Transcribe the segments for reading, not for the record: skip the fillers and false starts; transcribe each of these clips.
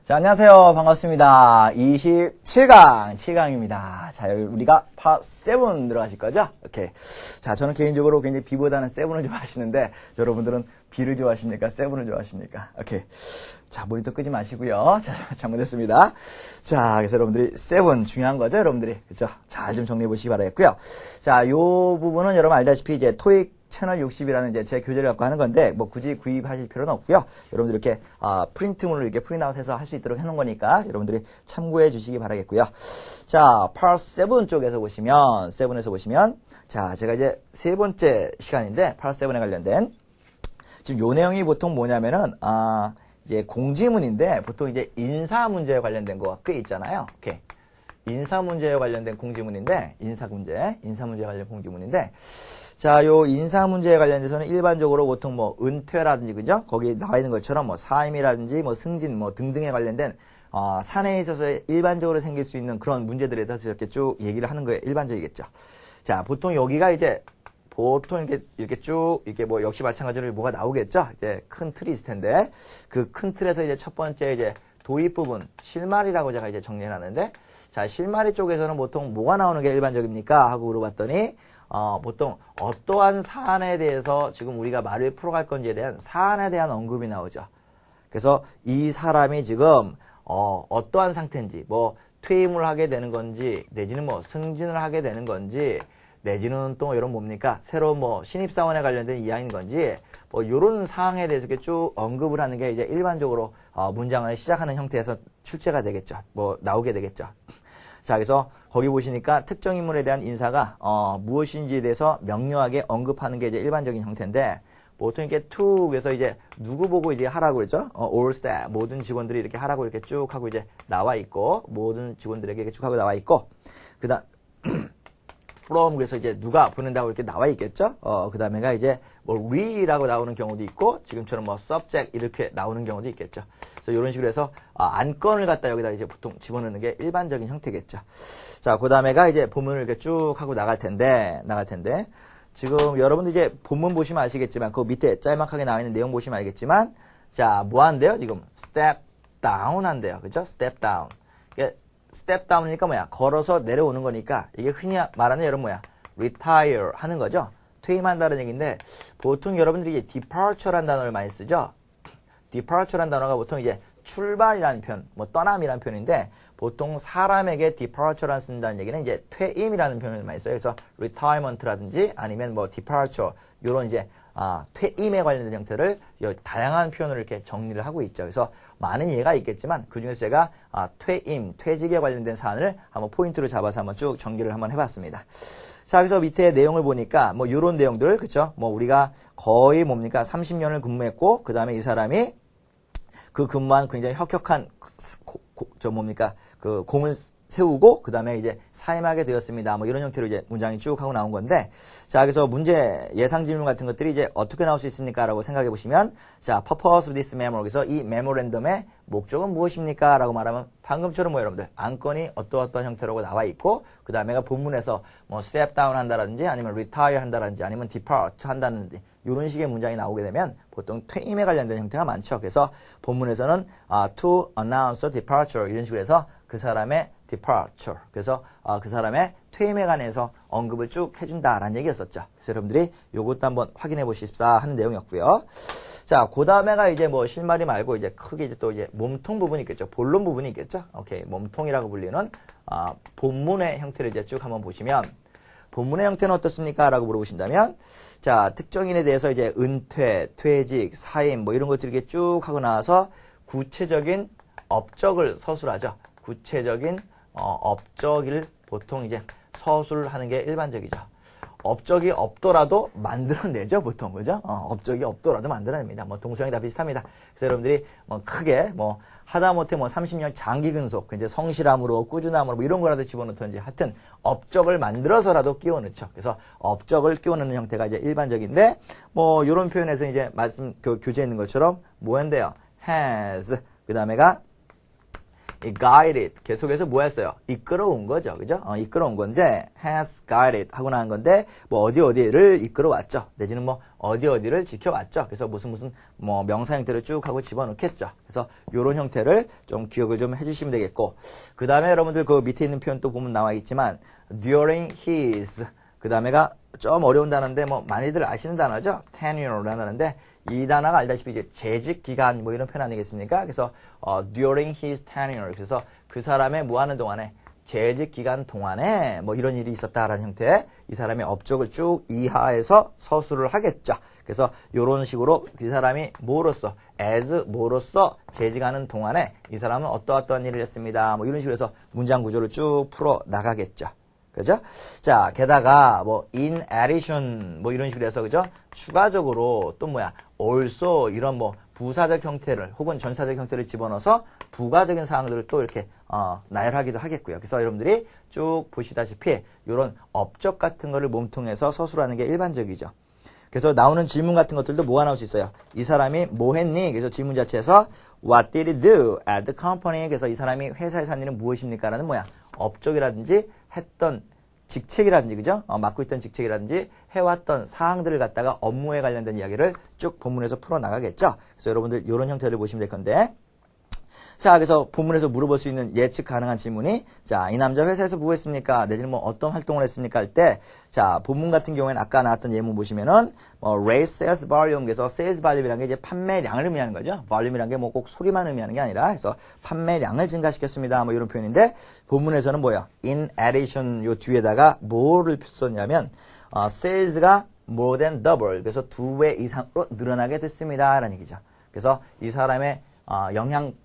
자, 안녕하세요. 반갑습니다. 27강, 7강입니다. 자, 여기 우리가 파 7 들어가실 거죠? 오케이. 자, 저는 개인적으로 굉장히 B보다는 7을 좋아하시는데, 여러분들은 B를 좋아하십니까? 7을 좋아하십니까? 오케이. 자, 모니터 끄지 마시고요. 자, 잘못했습니다. 자, 그래서 여러분들이 7 중요한 거죠, 여러분들이. 그죠? 잘 좀 정리해 보시기 바라겠고요. 자, 요 부분은 여러분 알다시피 이제 토익 채널 60이라는 이제 제 교재를 갖고 하는 건데, 뭐 굳이 구입하실 필요는 없고요. 여러분들 이렇게, 프린트물을 이렇게 프린트아웃해서 할 수 있도록 해놓은 거니까, 여러분들이 참고해 주시기 바라겠고요. 자, Part 7 쪽에서 보시면, 7에서 보시면, 자, 제가 이제 세 번째 시간인데, Part 7에 관련된, 지금 요 내용이 보통 뭐냐면은, 이제 공지문인데, 보통 이제 인사 문제에 관련된 거가 꽤 있잖아요. 오케이. 인사 문제에 관련된 공지문인데, 인사 문제에 관련 공지문인데, 자, 요 인사 문제에 관련돼서는 일반적으로 보통 뭐 은퇴라든지, 그죠? 거기 나와 있는 것처럼 뭐 사임이라든지 뭐 승진 뭐 등등에 관련된, 사내에 있어서 일반적으로 생길 수 있는 그런 문제들에 대해서 이렇게 쭉 얘기를 하는 거에 일반적이겠죠. 자, 보통 여기가 이제, 보통 이렇게 쭉, 이렇게 뭐 역시 마찬가지로 뭐가 나오겠죠? 이제 큰 틀이 있을 텐데, 그 큰 틀에서 이제 첫 번째 이제 도입 부분, 실마리라고 제가 이제 정리해 놨는데, 자, 실마리 쪽에서는 보통 뭐가 나오는 게 일반적입니까? 하고 물어봤더니, 보통 어떠한 사안에 대해서 지금 우리가 말을 풀어갈 건지에 대한 사안에 대한 언급이 나오죠. 그래서 이 사람이 지금, 어떠한 상태인지, 뭐, 퇴임을 하게 되는 건지, 내지는 뭐, 승진을 하게 되는 건지, 내지는 또 이런 뭡니까? 새로운 뭐, 신입사원에 관련된 이야기인 건지, 뭐, 요런 사항에 대해서 이렇게 쭉 언급을 하는 게 이제 일반적으로, 문장을 시작하는 형태에서 출제가 되겠죠. 뭐, 나오게 되겠죠. 자, 그래서 거기 보시니까 특정 인물에 대한 인사가 무엇인지에 대해서 명료하게 언급하는 게 이제 일반적인 형태인데, 보통 이렇게 툭에서 이제 누구 보고 이제 하라고 그러죠? all staff, 모든 직원들이 이렇게 하라고 이렇게 쭉 하고 이제 나와 있고, 모든 직원들에게 이렇게 쭉 하고 나와 있고, 그다음 from, 그래서 이제 누가 보낸다고 이렇게 나와 있겠죠? 그 다음에가 이제 뭐 re라고 나오는 경우도 있고, 지금처럼 뭐 subject 이렇게 나오는 경우도 있겠죠. 그래서 이런 식으로 해서 안건을 갖다 여기다 이제 보통 집어넣는 게 일반적인 형태겠죠. 자, 그 다음에가 이제 본문을 이렇게 쭉 하고 나갈 텐데, 지금 여러분들 이제 본문 보시면 아시겠지만, 그 밑에 짤막하게 나와 있는 내용 보시면 알겠지만, 자, 뭐 한대요? 지금 step down 한대요. 그죠? step down. 스텝 다운이니까 뭐야? 걸어서 내려오는 거니까 이게 흔히 말하는 여러분 뭐야? retire 하는 거죠. 퇴임한다는 얘기인데 보통 여러분들이 이제 departure란 단어를 많이 쓰죠. departure란 단어가 보통 이제 출발이라는 표현, 뭐 떠남이라는 표현인데 보통 사람에게 departure란 쓴다는 얘기는 이제 퇴임이라는 표현을 많이 써요. 그래서 retirement라든지 아니면 뭐 departure 요런 이제 퇴임에 관련된 형태를 다양한 표현으로 이렇게 정리를 하고 있죠. 그래서 많은 예가 있겠지만 그 중에서 제가 퇴임, 퇴직에 관련된 사안을 한번 포인트로 잡아서 한번 쭉 정리를 한번 해봤습니다. 자, 그래서 밑에 내용을 보니까 뭐 이런 내용들, 그쵸? 뭐 우리가 거의 뭡니까? 30년을 근무했고 그 다음에 이 사람이 그 근무한 굉장히 혁혁한 그 공을 세우고 그 다음에 이제 사임하게 되었습니다. 뭐 이런 형태로 이제 문장이 쭉 하고 나온 건데, 자, 그래서 문제 예상 질문 같은 것들이 이제 어떻게 나올 수 있습니까?라고 생각해 보시면, 자, purpose of this memo, 여기서 이 메모랜덤의 목적은 무엇입니까? 라고 말하면 방금처럼 뭐 여러분들 안건이 어떠어떤 형태로 나와 있고, 그 다음에가 본문에서 뭐 step down 한다라든지 아니면 retire 한다라든지 아니면 depart 한다든지 이런 식의 문장이 나오게 되면 보통 퇴임에 관련된 형태가 많죠. 그래서 본문에서는 to announce a departure 이런 식으로 해서 그 사람의 departure. 그래서 그 사람의 퇴임에 관해서 언급을 쭉 해준다라는 얘기였었죠. 그래서 여러분들이 요것도 한번 확인해 보십사 하는 내용이었고요. 자, 그 다음에가 이제 뭐 실마리 말고 이제 크게 이제 또 이제 몸통 부분이 있겠죠. 본론 부분이 있겠죠. 오케이. 몸통이라고 불리는 본문의 형태를 이제 쭉 한번 보시면 본문의 형태는 어떻습니까? 라고 물어보신다면, 자, 특정인에 대해서 이제 은퇴, 퇴직, 사임 뭐 이런 것들이 이렇게 쭉 하고 나와서 구체적인 업적을 서술하죠. 구체적인 업적을 보통 이제 서술하는 게 일반적이죠. 업적이 없더라도 만들어내죠, 보통. 그죠? 업적이 없더라도 만들어냅니다. 뭐 동서양이 다 비슷합니다. 그래서 여러분들이 뭐 크게 뭐 하다못해 뭐 30년 장기 근속, 이제 성실함으로 꾸준함으로 뭐 이런 거라도 집어넣든지 하여튼 업적을 만들어서라도 끼워넣죠. 그래서 업적을 끼워넣는 형태가 이제 일반적인데 뭐 이런 표현에서 이제 말씀 교재에 있는 것처럼 뭐 한대요? has 그 다음에가 이 guided 계속해서 뭐 했어요? 이끌어온 거죠. 그죠? 이끌어온 건데 has guided 하고 나온 건데 뭐 어디를 이끌어왔죠. 내지는 뭐 어디를 지켜왔죠. 그래서 무슨 뭐 명사 형태를 쭉 하고 집어넣겠죠. 그래서 요런 형태를 좀 기억을 좀 해주시면 되겠고 그 다음에 여러분들 그 밑에 있는 표현 또 보면 나와 있지만 during his 그 다음에가 좀 어려운 단어인데 뭐 많이들 아시는 단어죠. tenure라는 단어인데 이 단어가 알다시피 이제 재직 기간 뭐 이런 표현 아니겠습니까? 그래서 during his tenure 그래서 그 사람의 뭐 하는 동안에 재직 기간 동안에 뭐 이런 일이 있었다라는 형태의 이 사람의 업적을 쭉 이하해서 서술을 하겠죠. 그래서 이런 식으로 그 사람이 뭐로서 as 뭐로서 재직하는 동안에 이 사람은 어떠한 일을 했습니다. 뭐 이런 식으로 해서 문장 구조를 쭉 풀어 나가겠죠. 그죠? 자, 게다가 뭐 in addition 뭐 이런 식으로 해서 그죠? 추가적으로 또 뭐야? also 이런 뭐 부사적 형태를 혹은 전사적 형태를 집어넣어서 부가적인 사항들을 또 이렇게 나열하기도 하겠고요. 그래서 여러분들이 쭉 보시다시피 이런 업적 같은 거를 몸통해서 서술하는 게 일반적이죠. 그래서 나오는 질문 같은 것들도 뭐가 나올 수 있어요. 이 사람이 뭐 했니? 그래서 질문 자체에서 What did he do at the company? 그래서 이 사람이 회사에서 한 일은 무엇입니까? 라는 뭐야? 업적이라든지 했던 직책이라든지 그죠? 맡고 있던 직책이라든지 해왔던 사항들을 갖다가 업무에 관련된 이야기를 쭉 본문에서 풀어나가겠죠. 그래서 여러분들 이런 형태를 보시면 될 건데 자, 그래서 본문에서 물어볼 수 있는 예측 가능한 질문이 자, 이 남자 회사에서 뭐 했습니까? 내지는 뭐 어떤 활동을 했습니까? 할 때 자, 본문 같은 경우에는 아까 나왔던 예문 보시면은 raise sales volume 그래서 sales volume이라는 게 이제 판매량을 의미하는 거죠. volume이라는 게 뭐 꼭 소리만 의미하는 게 아니라 그래서 판매량을 증가시켰습니다. 뭐 이런 표현인데 본문에서는 뭐야? in addition 요 뒤에다가 뭐를 썼냐면 sales가 more than double 그래서 2배 이상으로 늘어나게 됐습니다. 라는 얘기죠. 그래서 이 사람의 영향력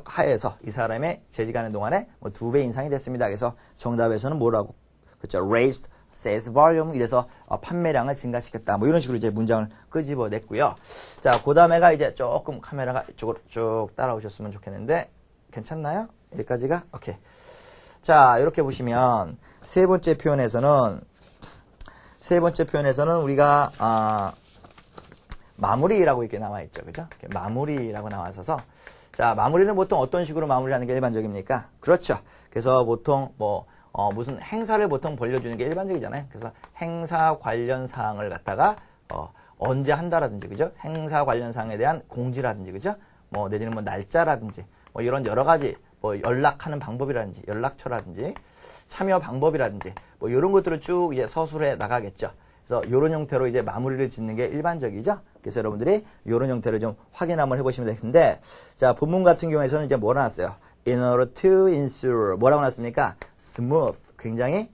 하에서 이 사람의 재직하는 동안에 뭐 2배 인상이 됐습니다. 그래서 정답에서는 뭐라고? 그렇죠. raised sales volume 이래서 판매량을 증가시켰다. 뭐 이런 식으로 이제 문장을 끄집어냈고요. 자, 그 다음에가 이제 조금 카메라가 이쪽으로 쭉 따라오셨으면 좋겠는데 괜찮나요? 여기까지가? 오케이. 자, 이렇게 보시면 세 번째 표현에서는 우리가 마무리라고 이렇게 나와 있죠. 그죠? 이렇게 마무리라고 나와 있어서 자, 마무리는 보통 어떤 식으로 마무리하는 게 일반적입니까? 그렇죠. 그래서 보통 무슨 행사를 보통 벌려주는 게 일반적이잖아요. 그래서 행사 관련 사항을 갖다가 언제 한다라든지 그죠? 행사 관련 사항에 대한 공지라든지 그죠? 뭐 내지는 뭐 날짜라든지 뭐 이런 여러 가지 뭐 연락하는 방법이라든지 연락처라든지 참여 방법이라든지 뭐 이런 것들을 쭉 이제 서술해 나가겠죠. 그래서 이런 형태로 이제 마무리를 짓는 게 일반적이죠. 그래서 여러분들이 이런 형태를 좀 확인 한번 해보시면 되는데, 자, 본문 같은 경우에서는 이제 뭐라 나왔어요? In order to ensure 뭐라고 나왔습니까? Smooth, 굉장히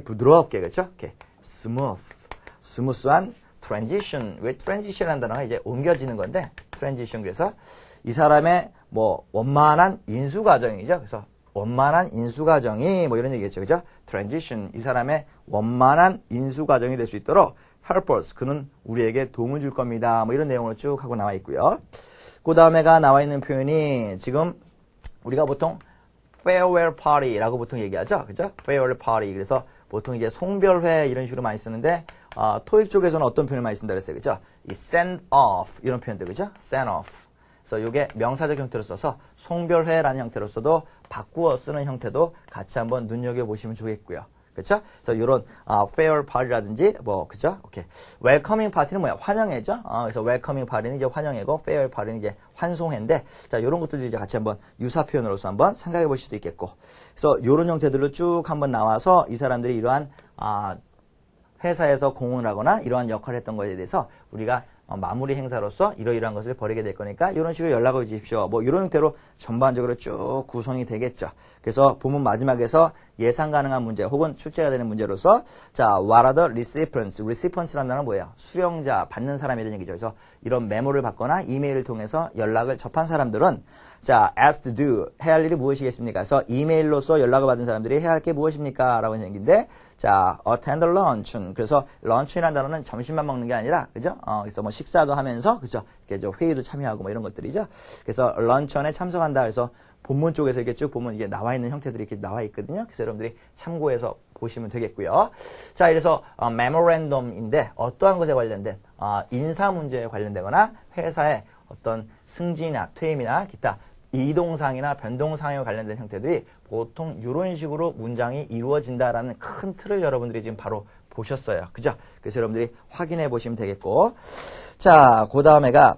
부드럽게 그렇죠? 이렇게 스무스한 transition. 왜 transition이라는 단어가 이제 옮겨지는 건데, transition 그래서 이 사람의 뭐 원만한 인수 과정이죠. 그래서 원만한 인수 과정이 뭐 이런 얘기겠죠. 그죠? transition. 이 사람의 원만한 인수 과정이 될 수 있도록 help us. 그는 우리에게 도움을 줄 겁니다. 뭐 이런 내용으로 쭉 하고 나와 있고요. 그 다음에가 나와 있는 표현이 지금 우리가 보통 farewell party라고 보통 얘기하죠. 그죠? farewell party. 그래서 보통 이제 송별회 이런 식으로 많이 쓰는데 토익 쪽에서는 어떤 표현을 많이 쓴다 그랬어요. 그죠? 이 send off 이런 표현들 그죠? send off. 그래서 이게 명사적 형태로 써서 송별회라는 형태로 써도 바꾸어 쓰는 형태도 같이 한번 눈여겨보시면 좋겠고요. 그렇죠? 그래서 이런 farewell party라든지 뭐 그죠? 오케이. welcoming party는 뭐야? 환영회죠. 그래서 welcoming party는 이제 환영회고 farewell party는 이제 환송회인데 자, 이런 것들도 이제 같이 한번 유사 표현으로서 한번 생각해 보실 수도 있겠고. 그래서 이런 형태들로 쭉 한번 나와서 이 사람들이 이러한 회사에서 공헌을 하거나 이러한 역할을 했던 것에 대해서 우리가 마무리 행사로서 이러이러한 것을 벌이게 될 거니까 이런 식으로 연락을 주십시오. 뭐 이런 형태로 전반적으로 쭉 구성이 되겠죠. 그래서 본문 마지막에서 예상 가능한 문제 혹은 출제가 되는 문제로서 자, what are the recipients? recipients라는 단어는 뭐예요? 수령자, 받는 사람이라는 얘기죠. 그래서 이런 메모를 받거나 이메일을 통해서 연락을 접한 사람들은 자, asked to do 해야 할 일이 무엇이겠습니까? 그래서 이메일로서 연락을 받은 사람들이 해야 할 게 무엇입니까? 라고 하는 얘기인데 자, attend lunch. 그래서 lunch이라는 단어는 점심만 먹는 게 아니라 그죠? 그래서 뭐 식사도 하면서 그죠? 이렇게 회의도 참여하고 뭐 이런 것들이죠. 그래서 런천에 참석한다. 그래서 본문 쪽에서 이렇게 쭉 보면 이게 나와 있는 형태들이 이렇게 나와 있거든요. 그래서 여러분들이 참고해서 보시면 되겠고요. 자, 이래서 memorandum인데 어떠한 것에 관련된 인사 문제에 관련되거나 회사의 어떤 승진이나 퇴임이나 기타 이동상이나 변동상에 관련된 형태들이 보통 이런 식으로 문장이 이루어진다라는 큰 틀을 여러분들이 지금 바로 보셨어요. 그죠? 그래서 여러분들이 확인해 보시면 되겠고. 자, 그 다음에가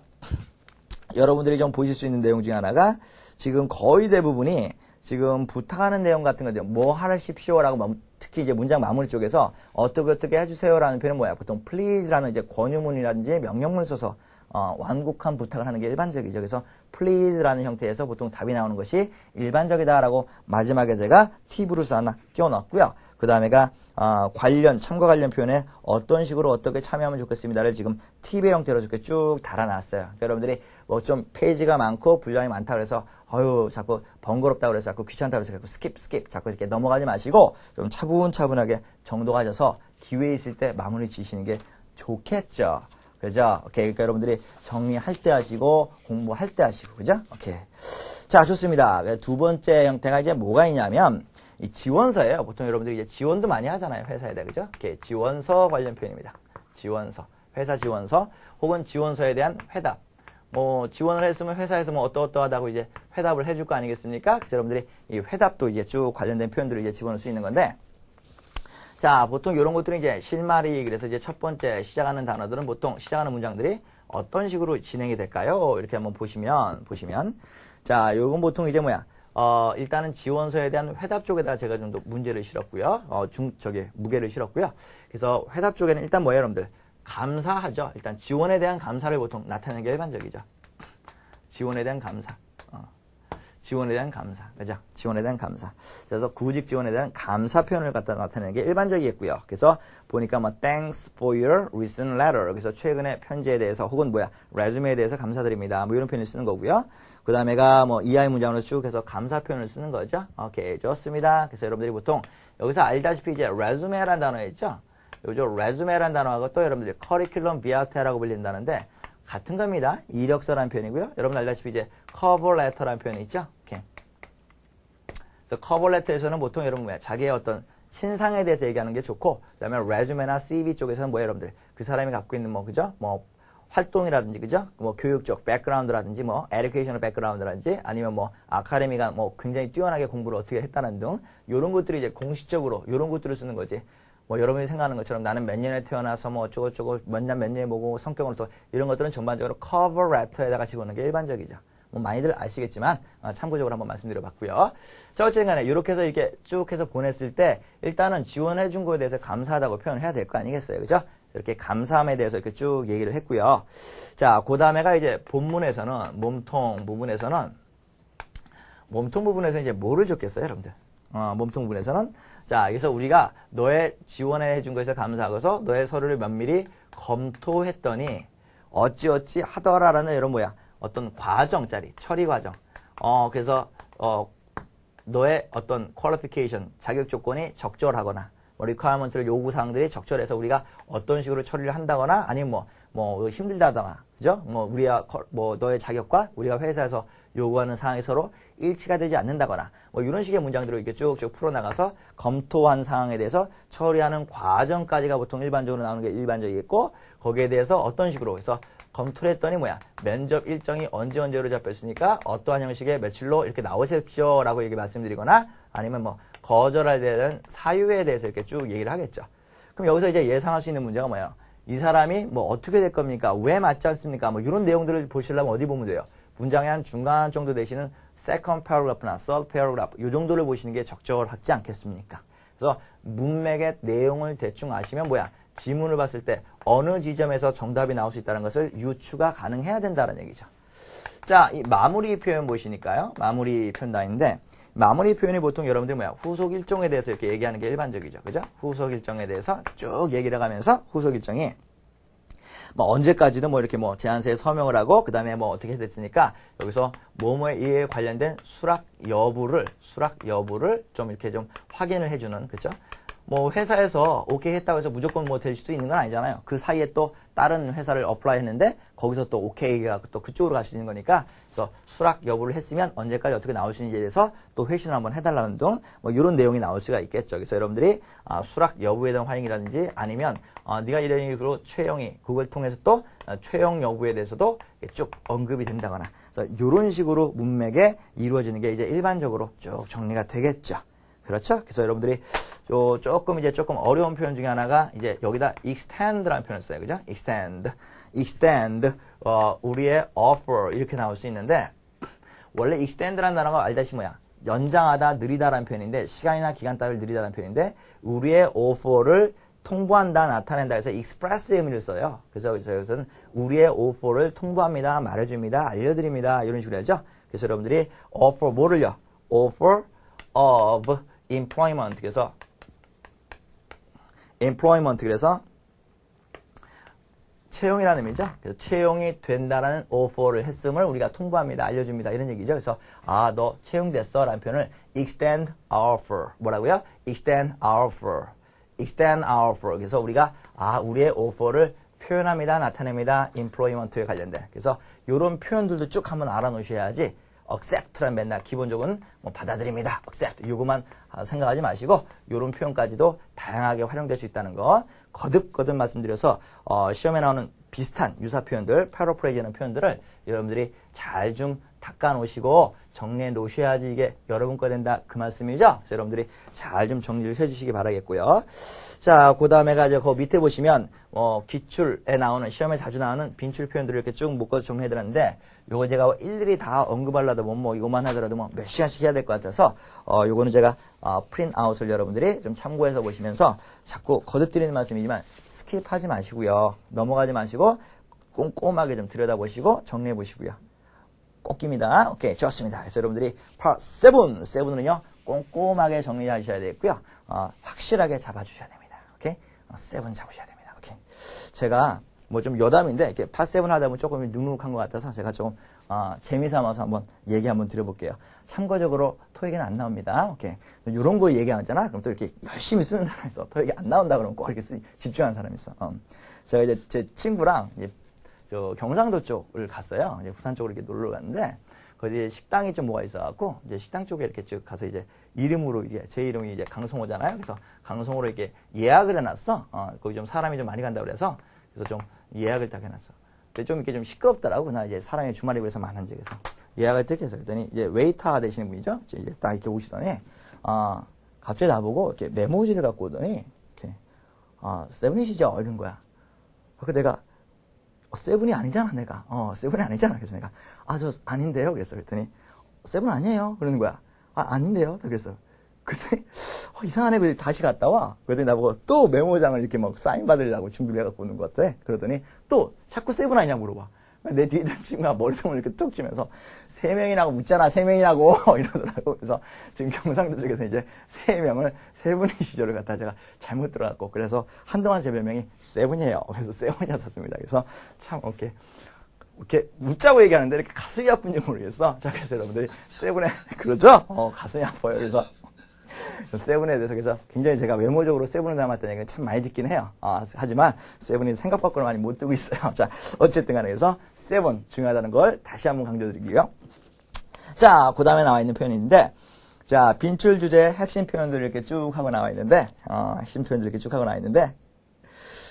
여러분들이 좀 보실 수 있는 내용 중에 하나가 지금 거의 대부분이 지금 부탁하는 내용 같은 건데요. 뭐 하십시오라고 특히 이제 문장 마무리 쪽에서 어떻게 해주세요라는 표현은 뭐야? 보통 please라는 이제 권유문이라든지 명령문을 써서 완곡한 부탁을 하는 게 일반적이죠. 그래서 please라는 형태에서 보통 답이 나오는 것이 일반적이다라고 마지막에 제가 팁으로서 하나 끼워놨고요. 그 다음에가 참과 관련 표현에 어떤 식으로 어떻게 참여하면 좋겠습니다를 지금 팁의 형태로 이렇게 쭉 달아놨어요. 그러니까 여러분들이 뭐 좀 페이지가 많고 분량이 많다 그래서 자꾸 번거롭다 그래서 자꾸 귀찮다 그래서 자꾸 스킵 자꾸 이렇게 넘어가지 마시고 좀 차분차분하게 정도 가져서 기회 있을 때 마무리 지시는 게 좋겠죠. 그죠? 오케이. 그러니까 여러분들이 정리할 때 하시고 공부할 때 하시고 그죠? 오케이. 자, 좋습니다. 두 번째 형태가 이제 뭐가 있냐면 이 지원서예요. 보통 여러분들이 이제 지원도 많이 하잖아요. 회사에다. 그죠? 오케이. 지원서 관련 표현입니다. 지원서. 회사 지원서 혹은 지원서에 대한 회답. 뭐 지원을 했으면 회사에서 뭐 어떠하다고 이제 회답을 해줄 거 아니겠습니까? 그래서 여러분들이 이 회답도 이제 쭉 관련된 표현들을 이제 집어넣을 수 있는 건데 자, 보통 이런 것들은 이제 실마리, 그래서 이제 첫 번째 시작하는 단어들은 보통 시작하는 문장들이 어떤 식으로 진행이 될까요? 이렇게 한번 보시면. 자, 요건 보통 이제 뭐야? 일단은 지원서에 대한 회답 쪽에다 제가 좀 더 문제를 실었고요. 무게를 실었고요. 그래서 회답 쪽에는 일단 뭐예요, 여러분들? 감사하죠. 일단 지원에 대한 감사를 보통 나타내는 게 일반적이죠. 지원에 대한 감사. 지원에 대한 감사. 그죠? 지원에 대한 감사. 그래서 구직 지원에 대한 감사 표현을 갖다 나타내는 게 일반적이겠고요. 그래서 보니까 뭐 thanks for your recent letter. 그래서 최근의 편지에 대해서 혹은 resume에 대해서 감사드립니다. 뭐 이런 표현을 쓰는 거고요. 그 다음에가 뭐 이하의 문장으로 쭉 해서 감사 표현을 쓰는 거죠. 오케이. 좋습니다. 그래서 여러분들이 보통 여기서 알다시피 이제 resume라는 단어 있죠? 요죠 resume라는 단어하고 또 여러분들이 curriculum vitae라고 불린다는데 같은 겁니다. 이력서라는 표현이고요. 여러분 알다시피 이제 cover letter라는 표현이 있죠. 오케이. 그래서 cover letter에서는 보통 여러분 자기의 어떤 신상에 대해서 얘기하는 게 좋고, 그다음에 resume나 CV 쪽에서는 여러분들 그 사람이 갖고 있는 그죠? 활동이라든지 그죠? 교육적 백그라운드라든지 educational 백그라운드라든지 아니면 아카데미가 굉장히 뛰어나게 공부를 어떻게 했다는 등 이런 것들이 이제 공식적으로 이런 것들을 쓰는 거지. 여러분이 생각하는 것처럼 나는 몇 년에 태어나서 어쩌고저쩌고 몇 년에 뭐고 성격으로 또 이런 것들은 전반적으로 cover letter에다가 집어넣는 게 일반적이죠. 많이들 아시겠지만 참고적으로 한번 말씀드려 봤고요. 자, 어쨌든 간에 이렇게 해서 이렇게 쭉 해서 보냈을 때 일단은 지원해 준 거에 대해서 감사하다고 표현을 해야 될 거 아니겠어요. 그죠? 이렇게 감사함에 대해서 이렇게 쭉 얘기를 했고요. 자, 그 다음에가 이제 본문에서는 몸통 부분에서는 이제 뭐를 줬겠어요, 여러분들? 몸통 부분에서는 자, 그래서 우리가 너의 지원해 준 것에 감사하고서 너의 서류를 면밀히 검토했더니 어찌어찌 하더라라는 이런 어떤 과정짜리 처리 과정. 그래서 너의 어떤 qualification 자격 조건이 적절하거나 requirement를 요구 사항들이 적절해서 우리가 어떤 식으로 처리를 한다거나 아니면 힘들다거나 그죠? 너의 자격과 우리가 회사에서 요구하는 사항이 서로 일치가 되지 않는다거나 이런 식의 문장들을 이렇게 쭉쭉 풀어나가서 검토한 사항에 대해서 처리하는 과정까지가 보통 일반적으로 나오는 게 일반적이겠고 거기에 대해서 어떤 식으로 해서 검토를 했더니 면접 일정이 언제로 잡혔으니까 어떠한 형식의 며칠로 이렇게 나오십시오 라고 얘기 말씀드리거나 아니면 거절할 대한 사유에 대해서 이렇게 쭉 얘기를 하겠죠. 그럼 여기서 이제 예상할 수 있는 문제가 뭐예요? 이 사람이 어떻게 될 겁니까? 왜 맞지 않습니까? 이런 내용들을 보시려면 어디 보면 돼요? 문장의 한 중간 정도 되시는 second paragraph나 third paragraph 이 정도를 보시는 게 적절하지 않겠습니까? 그래서 문맥의 내용을 대충 아시면 지문을 봤을 때 어느 지점에서 정답이 나올 수 있다는 것을 유추가 가능해야 된다는 얘기죠. 자, 이 마무리 표현 보시니까요. 마무리 표현 다있는데 마무리 표현이 보통 여러분들 후속 일정에 대해서 이렇게 얘기하는 게 일반적이죠. 그죠? 후속 일정에 대해서 쭉 얘기를 해가면서 후속 일정이 언제까지도 이렇게 제안서에 서명을 하고 그 다음에 어떻게 됐으니까 여기서 뭐뭐에 관련된 수락 여부를 좀 이렇게 좀 확인을 해주는 그죠? 뭐 회사에서 오케이 했다고 해서 무조건 뭐 될 수 있는 건 아니잖아요. 그 사이에 또 다른 회사를 어플라이 했는데 거기서 또 오케이가 또 그쪽으로 갈 수 있는 거니까 그래서 수락 여부를 했으면 언제까지 어떻게 나올 수 있는지에 대해서 또 회신을 한번 해달라는 등 뭐 이런 내용이 나올 수가 있겠죠. 그래서 여러분들이 수락 여부에 대한 확인이라든지 아니면 네가 이런 식으로 채용이 그걸 통해서 또 채용 여부에 대해서도 쭉 언급이 된다거나 그래서 이런 식으로 문맥에 이루어지는 게 이제 일반적으로 쭉 정리가 되겠죠. 그렇죠? 그래서 여러분들이 조금 어려운 표현 중에 하나가 이제 여기다 extend라는 표현을 써요. 그죠? extend, 우리의 offer 이렇게 나올 수 있는데 원래 extend라는 단어가 알다시피 뭐야? 연장하다, 느리다라는 표현인데 시간이나 기간 따위를 느리다라는 표현인데 우리의 offer를 통보한다, 나타낸다 해서 express의 의미를 써요. 그래서 여기서는 우리의 offer를 통보합니다, 말해줍니다, 알려드립니다 이런 식으로 하죠. 그래서 여러분들이 offer 뭐를요? offer of employment 그래서 employment 그래서 채용이라는 의미죠. 그래서 채용이 된다라는 offer를 했음을 우리가 통보합니다, 알려줍니다 이런 얘기죠. 그래서 너 채용됐어 라는 표현을 extend our offer 뭐라고요? extend our offer extend our offer 그래서 우리가 우리의 offer를 표현합니다, 나타냅니다, employment에 관련된 그래서 이런 표현들도 쭉 한번 알아놓으셔야지 accept란 맨날 기본적은 뭐 받아들입니다. accept 요거만 생각하지 마시고 요런 표현까지도 다양하게 활용될 수 있다는 거 거듭 말씀드려서 시험에 나오는 비슷한 유사 표현들, paraphrrase라는 표현들을 여러분들이 잘 좀 닦아 놓으시고 정리해 놓으셔야지 이게 여러분 거 된다 그 말씀이죠. 그래서 여러분들이 잘 좀 정리를 해 주시기 바라겠고요. 자, 그 다음에가 이제 그 밑에 보시면 기출에 나오는 시험에 자주 나오는 빈출 표현들을 이렇게 쭉 묶어서 정리해 드렸는데 요거 제가 일일이 다 언급하려다 보면 뭐 이것만 하더라도 뭐 몇 시간씩 해야 될 것 같아서 요거는 제가 프린트아웃을 여러분들이 좀 참고해서 보시면서 자꾸 거듭드리는 말씀이지만 스킵하지 마시고요. 넘어가지 마시고 꼼꼼하게 좀 들여다보시고 정리해 보시고요. 꼭깁니다. 오케이, 좋습니다. 그래서 여러분들이 part 7은요 꼼꼼하게 정리하셔야 되겠고요. 확실하게 잡아주셔야 됩니다. 오케이, 7 잡으셔야 됩니다. 오케이. 제가 뭐 좀 여담인데 이렇게 part 7 하다 보면 조금 눅눅한 것 같아서 제가 조금 재미삼아서 한번 얘기 한번 드려볼게요. 참고적으로 토익에는 안 나옵니다. 오케이. 이런 거 얘기하잖아. 그럼 또 이렇게 열심히 쓰는 사람이 있어. 토익에 안 나온다 그러면 꼭 이렇게 집중하는 사람이 있어. 제가 이제 제 친구랑 이제 저 경상도 쪽을 갔어요. 이제 부산 쪽으로 이렇게 놀러 갔는데 거기 식당이 좀 뭐가 있어갖고 이제 식당 쪽에 이렇게 쭉 가서 이제 이름으로 이제 제 이름이 이제 강성호잖아요. 그래서 강성호로 이렇게 예약을 해놨어. 거기 좀 사람이 좀 많이 간다 그래서 좀 예약을 딱 해놨어. 근데 좀 이렇게 좀 시끄럽더라고. 나 이제 사람이 주말이고 해서 많은지 그래서 예약을 딱 해서 그랬더니 이제 웨이터 되시는 분이죠. 이제 딱 이렇게 오시더니 갑자기 나보고 이렇게 메모지를 갖고 오더니 이렇게 세븐이시죠? 이런 거야. 그 내가 세븐이 아니잖아, 내가. 세븐이 아니잖아. 그래서 내가, 저 아닌데요? 그래서 그랬더니, 세븐 아니에요? 그러는 거야. 아닌데요? 그래서. 그랬더니, 이상하네. 그래서 다시 갔다 와. 그랬더니 나보고 또 메모장을 이렇게 막 사인 받으려고 준비를 해갖고 오는 것 같아. 그러더니 또 자꾸 세븐 아니냐고 물어봐. 내 뒤에 있던 친구가 머리통을 이렇게 툭 치면서 3명이라고 묻잖아, 3명이라고 이러더라고. 그래서 지금 경상도 쪽에서 이제 3명을 세븐이 시절을 갖다 제가 잘못 들어갔고 그래서 한동안 제 별명이 세븐이에요. 그래서 세븐이었었습니다. 그래서 참 이렇게 웃자고 얘기하는데 이렇게 가슴이 아픈지 모르겠어. 자, 그래서 여러분들이 세븐에 그러죠? 가슴이 아파요. 그래서 세븐에 대해서 그래서 굉장히 제가 외모적으로 세븐을 닮았다는 얘기를 참 많이 듣긴 해요. 하지만 세븐이 생각 밖으로 많이 못 뜨고 있어요. 자, 어쨌든 간에 그래서 세븐 중요하다는 걸 다시 한번 강조드리고요. 자, 그 다음에 나와 있는 표현인데 자, 빈출 주제 핵심 표현들을 이렇게 쭉 하고 나와 있는데 핵심 표현들 이렇게 쭉 하고 나와 있는데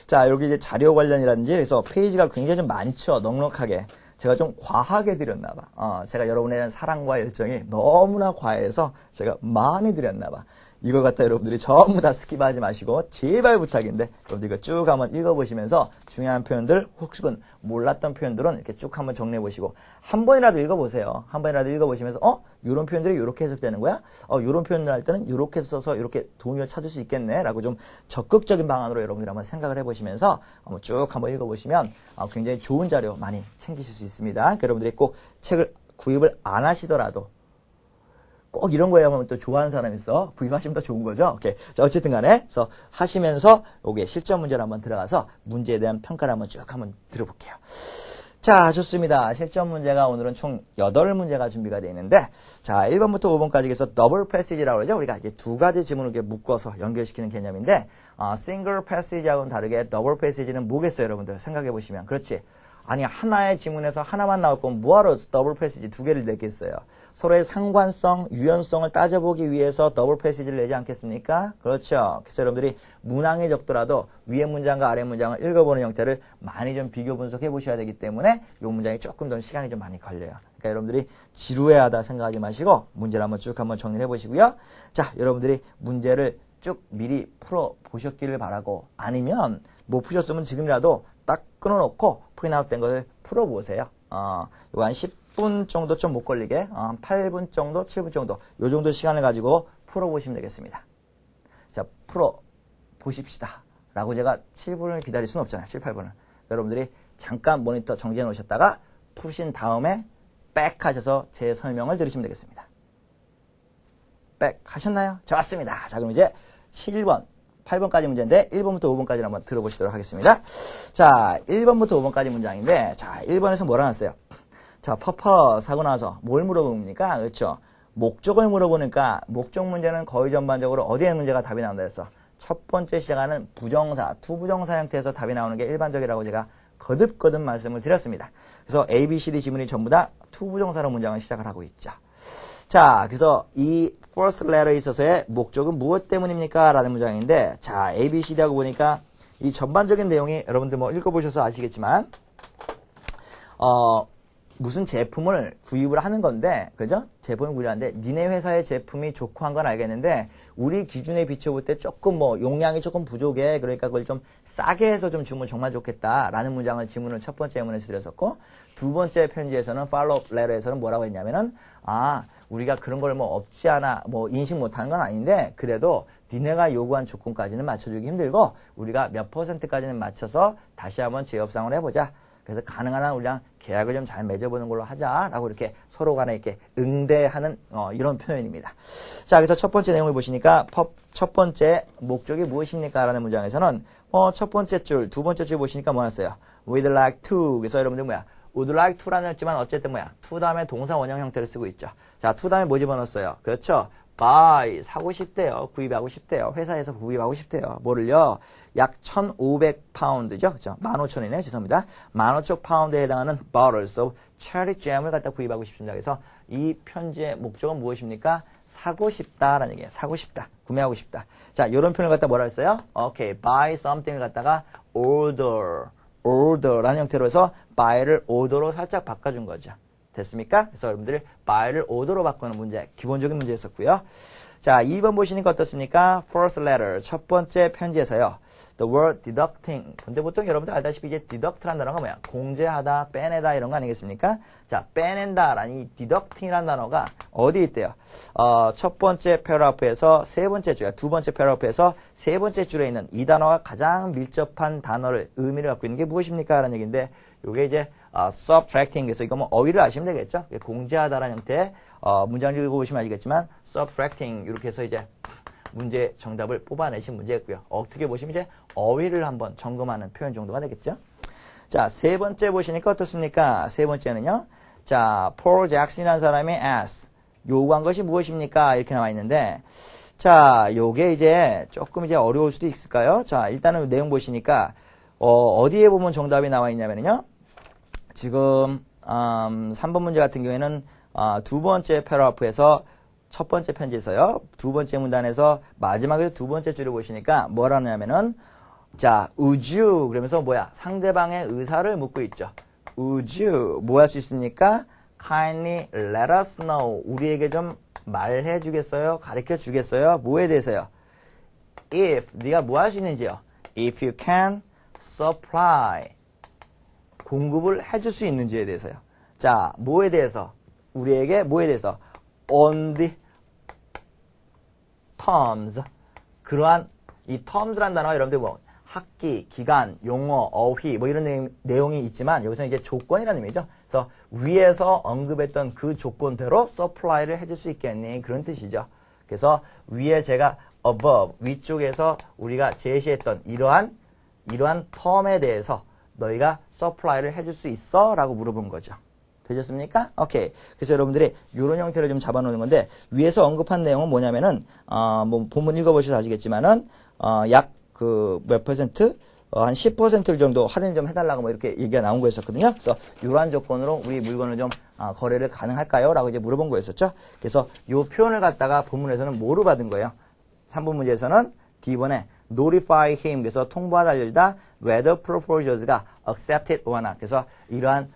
자, 여기 이제 자료 관련이라든지 그래서 페이지가 굉장히 좀 많죠. 넉넉하게. 제가 좀 과하게 드렸나 봐. 제가 여러분에 대한 사랑과 열정이 너무나 과해서 제가 많이 드렸나 봐. 이걸 갖다 여러분들이 전부 다 스킵하지 마시고 제발 부탁인데 여러분들 이거 쭉 한번 읽어보시면서 중요한 표현들 혹은 몰랐던 표현들은 이렇게 쭉 한번 정리해보시고 한 번이라도 읽어보세요. 한 번이라도 읽어보시면서 이런 표현들이 이렇게 해석되는 거야? 이런 표현을 할 때는 이렇게 써서 이렇게 동의어 찾을 수 있겠네 라고 좀 적극적인 방안으로 여러분들이 한번 생각을 해보시면서 쭉 한번 읽어보시면 굉장히 좋은 자료 많이 챙기실 수 있습니다. 그러니까 여러분들이 꼭 책을 구입을 안 하시더라도 꼭 이런 거에 하면 또 좋아하는 사람이 있어. 구입하시면 더 좋은 거죠. 오케이. 자, 어쨌든 간에, 그래서 하시면서, 요게 실전 문제로 한번 들어가서 문제에 대한 평가를 한번 쭉 한번 들어볼게요. 자, 좋습니다. 실전 문제가 오늘은 총 8문제가 준비가 되어 있는데, 자, 1번부터 5번까지 해서 더블 패시지라고 그러죠. 우리가 이제 두 가지 지문을 이렇게 묶어서 연결시키는 개념인데, 싱글 패시지하고는 다르게 더블 패시지는 뭐겠어요, 여러분들? 생각해 보시면. 그렇지. 아니, 하나의 지문에서 하나만 나올 거면 뭐하러 더블 패시지 두 개를 냈겠어요? 서로의 상관성, 유연성을 따져보기 위해서 더블 패시지를 내지 않겠습니까? 그렇죠. 그래서 여러분들이 문항에 적더라도 위에 문장과 아래 문장을 읽어보는 형태를 많이 좀 비교 분석해 보셔야 되기 때문에 이 문장이 조금 더 시간이 좀 많이 걸려요. 그러니까 여러분들이 지루해하다 생각하지 마시고 문제를 한번 쭉 한번 정리를 해보시고요. 자, 여러분들이 문제를 쭉 미리 풀어보셨기를 바라고, 아니면 못 푸셨으면 지금이라도 딱 끊어놓고 프린아웃 된 것을 풀어보세요. 요거 한 10분 정도 좀 못 걸리게, 한 8분 정도, 7분 정도, 요 정도 시간을 가지고 풀어보시면 되겠습니다. 자, 풀어보십시다. 라고 제가 7분을 기다릴 수는 없잖아요. 7, 8분을. 여러분들이 잠깐 모니터 정지해 놓으셨다가 푸신 다음에 백 하셔서 제 설명을 들으시면 되겠습니다. 백 하셨나요? 좋았습니다. 자, 그럼 이제 7번. 8번까지 문제인데 1번부터 5번까지 한번 들어보시도록 하겠습니다. 자, 1번부터 5번까지 문장인데, 자, 1번에서 뭐라 나왔어요? 자, purpose 하고 나서 뭘 물어봅니까? 그렇죠? 목적을 물어보니까 목적 문제는 거의 전반적으로 어디에 문제가 답이 나온다 했어? 첫 번째 시작하는 부정사, 투부정사 형태에서 답이 나오는 게 일반적이라고 제가 거듭거듭 말씀을 드렸습니다. 그래서 A, B, C, D 지문이 전부 다 투부정사로 문장을 시작을 하고 있죠. 자, 그래서 이 first letter에 있어서의 목적은 무엇 때문입니까? 라는 문장인데, 자, A, B, C, D 하고 보니까 이 전반적인 내용이 여러분들 뭐 읽어보셔서 아시겠지만, 무슨 제품을 구입을 하는 건데, 그죠? 제품을 구입하는데, 니네 회사의 제품이 좋고 한 건 알겠는데, 우리 기준에 비춰볼 때 조금 뭐, 용량이 조금 부족해. 그러니까 그걸 좀 싸게 해서 좀 주면 정말 좋겠다. 라는 문장을 지문을 첫 번째 예문에서 드렸었고, 두 번째 편지에서는, follow up letter에서는 뭐라고 했냐면은, 우리가 그런 걸 뭐 없지 않아, 뭐 인식 못하는 건 아닌데, 그래도 니네가 요구한 조건까지는 맞춰주기 힘들고, 우리가 몇 %까지는 맞춰서 다시 한번 재협상을 해보자. 그래서 가능한 한 우리랑 계약을 좀 잘 맺어보는 걸로 하자라고 이렇게 서로 간에 이렇게 응대하는 이런 표현입니다. 자, 그래서 첫 번째 내용을 보시니까 첫 번째 목적이 무엇입니까? 라는 문장에서는 첫 번째 줄, 두 번째 줄 보시니까 뭐였어요? We'd like to. 그래서 여러분들 뭐야? would like to라는 했지만 어쨌든 뭐야? to 다음에 동사 원형 형태를 쓰고 있죠. 자, to 다음에 뭐 집어넣었어요? 그렇죠? buy, 사고 싶대요. 구입하고 싶대요. 회사에서 구입하고 싶대요. 뭐를요? 약 1,500파운드죠? 그죠? 15,000이네. 죄송합니다. 15,000파운드에 해당하는 bottles of cherry jam을 갖다 구입하고 싶습니다. 그래서 이 편지의 목적은 무엇입니까? 사고 싶다라는 얘기예요. 사고 싶다. 구매하고 싶다. 자, 이런 표현을 갖다 뭐라 했어요? 오케이. buy something을 갖다가 order라는 형태로 해서 buy를 order로 살짝 바꿔준 거죠. 됐습니까? 그래서 여러분들이 buy를 order로 바꾸는 문제, 기본적인 문제였었고요. 자, 2번 보시니까 어떻습니까? First letter, 첫 번째 편지에서요. The word deducting. 근데 보통 여러분들 알다시피 이제 deduct라는 단어가 뭐야? 공제하다, 빼내다 이런 거 아니겠습니까? 자, 빼낸다라는 이 deducting이라는 단어가 어디 있대요? 첫 번째 패러그래프에서 세 번째 줄에, 두 번째 패러그래프에서 세 번째 줄에 있는 이 단어가 가장 밀접한 단어를, 의미를 갖고 있는 게 무엇입니까? 라는 얘기인데, 요게 이제 subtracting. 그래서 이거 뭐 어휘를 아시면 되겠죠? 공제하다라는 형태의 문장을 읽어보시면 아시겠지만 subtracting 이렇게 해서 이제 문제 정답을 뽑아내신 문제였고요. 어떻게 보시면 이제 어휘를 한번 점검하는 표현 정도가 되겠죠? 자, 세 번째 보시니까 어떻습니까? 세 번째는요. 자, Paul Jackson이라는 사람이 asked. 요구한 것이 무엇입니까? 이렇게 나와 있는데, 자, 요게 이제 조금 이제 어려울 수도 있을까요? 자, 일단은 내용 보시니까 어디에 보면 정답이 나와 있냐면요. 지금 3번 문제 같은 경우에는 두 번째 패러그래프에서 첫 번째 편지에서요. 두 번째 문단에서 마지막에 두 번째 줄을 보시니까 뭐라 하냐면은, 자, would you 그러면서 뭐야? 상대방의 의사를 묻고 있죠. would you 뭐 할 수 있습니까? kindly let us know. 우리에게 좀 말해 주겠어요? 가르쳐 주겠어요? 뭐에 대해서요? if 네가 뭐 할 수 있는지요? if you can supply 공급을 해줄 수 있는지에 대해서요. 자, 뭐에 대해서? 우리에게 뭐에 대해서? on the terms. 그러한 이 terms라는 단어가 여러분들 뭐 학기, 기간, 용어, 어휘 뭐 이런 내용이 있지만 여기서 이제 조건이라는 의미죠. 그래서 위에서 언급했던 그 조건대로 supply를 해줄 수 있겠니? 그런 뜻이죠. 그래서 위에 제가 above 위쪽에서 우리가 제시했던 이러한 term에 대해서 너희가 서플라이를 해줄 수 있어? 라고 물어본 거죠. 되셨습니까? 오케이. 그래서 여러분들이 이런 형태를 좀 잡아놓는 건데 위에서 언급한 내용은 뭐냐면은 뭐 본문 읽어보셔서 아시겠지만은 약 그 몇 퍼센트 한 10% 정도 할인 좀 해달라고 뭐 이렇게 얘기가 나온 거였었거든요. 그래서 이러한 조건으로 우리 물건을 좀 거래를 가능할까요? 라고 이제 물어본 거였었죠. 그래서 이 표현을 갖다가 본문에서는 뭐로 받은 거예요? 3번 문제에서는 D번에 notify him 그래서 통보하다 알려주다 whether proposals가 accepted or not 그래서 이러한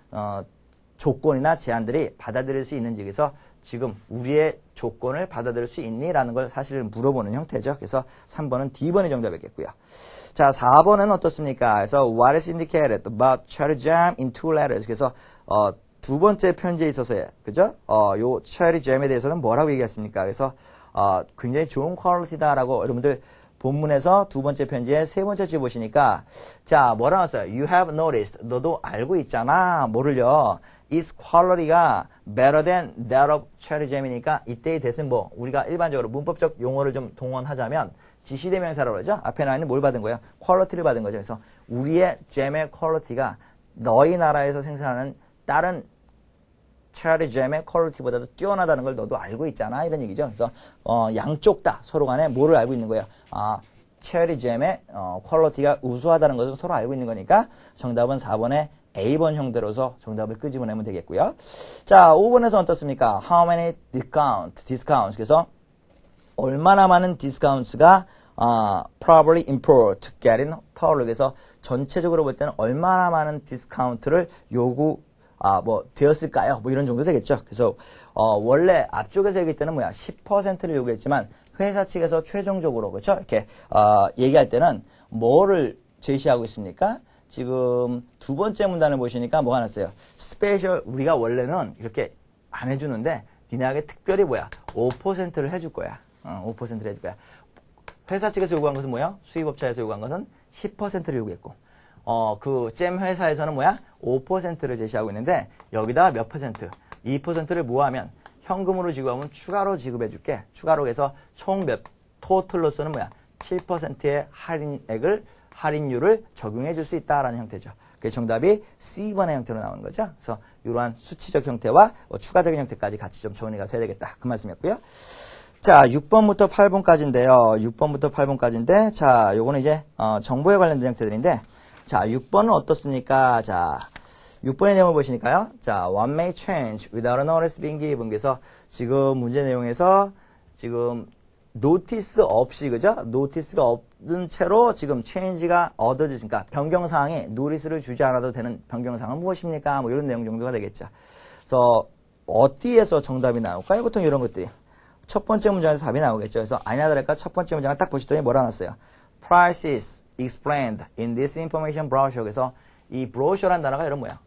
조건이나 제안들이 받아들일 수 있는지 그래서 지금 우리의 조건을 받아들일 수 있니? 라는 걸 사실 물어보는 형태죠. 그래서 3번은 D번이 정답이겠고요. 자, 4번은 어떻습니까? 그래서 what is indicated about cherry jam in two letters. 그래서 두 번째 편지에 있어서요. 그죠? 요 cherry jam에 대해서는 뭐라고 얘기했습니까? 그래서 굉장히 좋은 퀄리티다라고 여러분들 본문에서 두 번째 편지에 세 번째 줄 보시니까 자, 뭐라 나왔어요? You have noticed. 너도 알고 있잖아. 뭐를요? Its quality가 better than that of cherry jam이니까 이때의 대신 뭐 우리가 일반적으로 문법적 용어를 좀 동원하자면 지시대명사라고 그러죠. 앞에 나와 있는 뭘 받은 거예요? 퀄리티를 받은 거죠. 그래서 우리의 잼의 퀄리티가 너희 나라에서 생산하는 다른 체리 잼의 퀄리티보다도 뛰어나다는 걸 너도 알고 있잖아. 이런 얘기죠. 그래서 양쪽 다 서로 간에 뭐를 알고 있는 거예요? 체리 잼의 퀄리티가 우수하다는 것을 서로 알고 있는 거니까 정답은 4번의 A번 형태로서 정답을 끄집어내면 되겠고요. 자, 5번에서 어떻습니까? How many discounts. 그래서 얼마나 많은 discounts가 probably import, getting taller. 그래서 전체적으로 볼 때는 얼마나 많은 디스카운트를 되었을까요? 뭐 이런 정도 되겠죠. 그래서 원래 앞쪽에서 얘기할 때는 10%를 요구했지만 회사 측에서 최종적으로 그렇죠? 이렇게 얘기할 때는 뭐를 제시하고 있습니까? 지금 두 번째 문단을 보시니까 뭐가 났어요? 스페셜 우리가 원래는 이렇게 안 해주는데 니네에게 특별히 5%를 해줄 거야. 5%를 해줄 거야. 회사 측에서 요구한 것은 뭐야? 수입업체에서 요구한 것은 10%를 요구했고 그 잼 회사에서는 5%를 제시하고 있는데 여기다 몇 퍼센트? 2%를 모아면 현금으로 지급하면 추가로 지급해 줄게. 추가로 해서 총 토틀로서는 7%의 할인율을 적용해 줄 수 있다라는 형태죠. 그래서 정답이 C번의 형태로 나오는 거죠. 그래서 이러한 수치적 형태와 추가적인 형태까지 같이 좀 정리가 돼야 되겠다. 그 말씀이었고요. 자, 6번부터 8번까지인데요. 6번부터 8번까지인데, 자, 요거는 이제, 정보에 관련된 형태들인데, 자, 6번은 어떻습니까? 자, 6번의 내용을 보시니까요. 자, one may change without a notice being given. 그래서 지금 문제 내용에서 지금 노티스 없이, 그죠? 노티스가 없는 채로 지금 change가 얻어지니까 변경사항에 노티스를 주지 않아도 되는 변경사항은 무엇입니까? 뭐 이런 내용 정도가 되겠죠. 그래서 어디에서 정답이 나올까요? 보통 이런 것들이. 첫 번째 문장에서 답이 나오겠죠. 그래서 아니나 다를까 첫 번째 문장을 딱 보시더니 뭐라 나왔어요? Prices explained in this information brochure. 그래서 이 brochure란 단어가 이런 뭐야?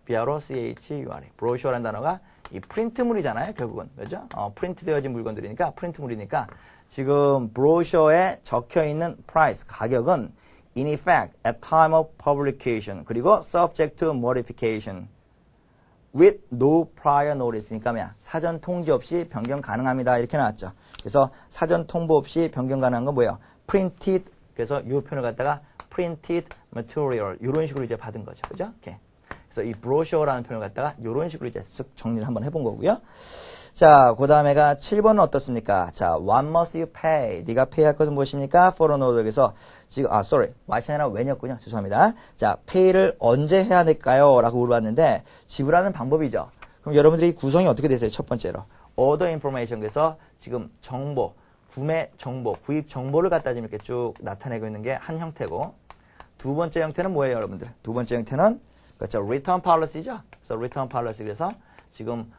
B-R-O-C-H-U-R-E. brochure란 단어가 이 프린트물이잖아요. 결국은. 그죠? 프린트되어진 물건들이니까 프린트물이니까 지금 brochure에 적혀있는 price, 가격은 in effect at time of publication 그리고 subject to modification with no prior notice. 그러니까 사전 통지 없이 변경 가능합니다. 이렇게 나왔죠. 그래서 사전 통보 없이 변경 가능한 건 뭐예요? printed. 그래서 이 표현을 갖다가 printed material 이런 식으로 이제 받은 거죠. 그죠? 이렇게. 그래서 이 brochure라는 표현을 갖다가 이런 식으로 이제 쓱 정리를 한번 해본 거고요. 자, 그 다음에가 7번은 어떻습니까? 자, what must you pay? 네가 pay 할 것은 무엇입니까? for an order. 그래서 지금, what이 아니라 when이었군요. 죄송합니다. 자, pay를 언제 해야 될까요? 라고 물어봤는데, 지불하는 방법이죠. 그럼 여러분들이 구성이 어떻게 되세요? 첫 번째로. order information. 그래서 지금 정보, 구매 정보, 구입 정보를 갖다 지금 이렇게 쭉 나타내고 있는 게 한 형태고, 두 번째 형태는 뭐예요, 여러분들? 두 번째 형태는, 그렇죠. return policy죠. 그래서 return policy. 그래서 지금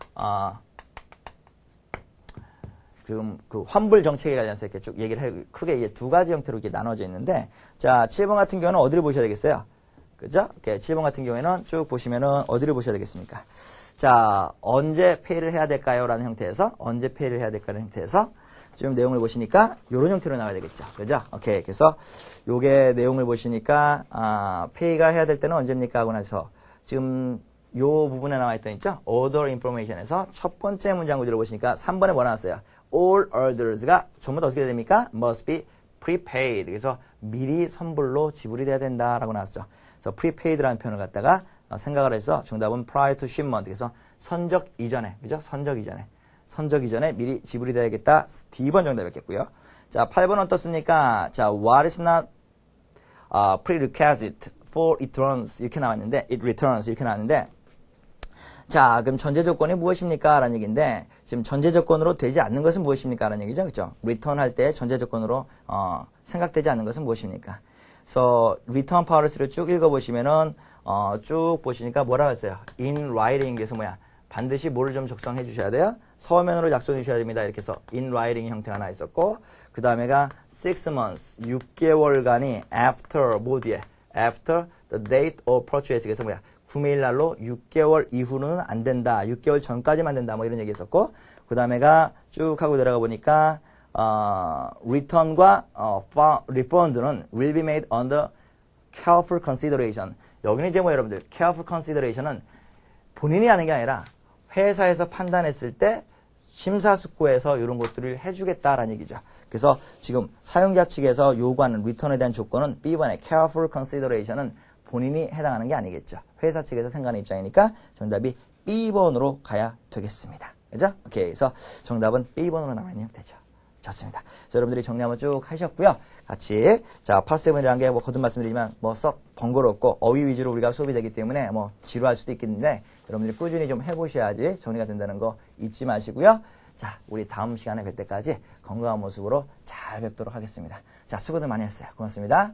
그 환불 정책에 관련해서 이렇게 쭉 얘기를 해 크게 이제 두 가지 형태로 이렇게 나눠져 있는데, 자, 7번 같은 경우는 어디를 보셔야 되겠어요? 그죠? 이렇게 7번 같은 경우에는 쭉 보시면은 어디를 보셔야 되겠습니까? 자, 언제 페이를 해야 될까요? 라는 형태에서, 언제 페이를 해야 될까라는 형태에서, 지금 내용을 보시니까 요런 형태로 나와야 되겠죠. 그죠? 오케이. 그래서 요게 내용을 보시니까, 페이가 해야 될 때는 언제입니까? 하고 나서 지금 요 부분에 나와 있던 있죠? order information에서 첫 번째 문장 구조를 보시니까 3번에 뭐 나왔어요? all orders가 전부 다 어떻게 됩니까? must be prepaid. 그래서 미리 선불로 지불이 돼야 된다라고 나왔죠. 그래서 prepaid라는 표현을 갖다가 생각을 해서 정답은 prior to shipment. 그래서 선적 이전에, 그죠? 선적 이전에 미리 지불이 돼야겠다. D번 정답이었겠고요. 자, 8번 어떻습니까? 자, what is not prerequisite for returns 이렇게 나왔는데, it returns 이렇게 나왔는데, 자, 그럼 전제 조건이 무엇입니까? 라는 얘기인데, 지금 전제 조건으로 되지 않는 것은 무엇입니까? 라는 얘기죠. 그죠? return 할 때 전제 조건으로, 생각되지 않는 것은 무엇입니까? 그래서, return policy를 쭉 읽어보시면은, 쭉 보시니까 뭐라고 했어요? in writing에서 뭐야? 반드시 뭐를 좀 작성해 주셔야 돼요? 서면으로 작성해 주셔야 됩니다. 이렇게 해서, in writing 형태가 하나 있었고, 그 다음에가 6 months, 6개월간이 after, 뭐 뒤에? after the date of purchase. 그래서 뭐야? 구매일 날로 6개월 이후는 안 된다. 6개월 전까지만 된다. 뭐 이런 얘기 있었고, 그 다음에가 쭉 하고 내려가 보니까, return과, refund는 will be made under careful consideration. 여기는 이제 뭐 여러분들, careful consideration은 본인이 하는 게 아니라 회사에서 판단했을 때 심사숙고해서 이런 것들을 해주겠다라는 얘기죠. 그래서 지금 사용자 측에서 요구하는 리턴에 대한 조건은 B번의 careful consideration은 본인이 해당하는 게 아니겠죠. 회사 측에서 생각하는 입장이니까 정답이 B번으로 가야 되겠습니다. 그죠? 오케이. 그래서 정답은 B번으로 나와있네요. 되죠. 좋습니다. 자, 여러분들이 정리 한번 쭉 하셨고요. 같이. 자, 파세븐이라는 게 뭐 거듭 말씀드리지만 뭐 썩 번거롭고 어휘 위주로 우리가 수업이 되기 때문에 뭐 지루할 수도 있겠는데 여러분들이 꾸준히 좀 해보셔야지 정리가 된다는 거 잊지 마시고요. 자, 우리 다음 시간에 뵐 때까지 건강한 모습으로 잘 뵙도록 하겠습니다. 자, 수고들 많이 했어요. 고맙습니다.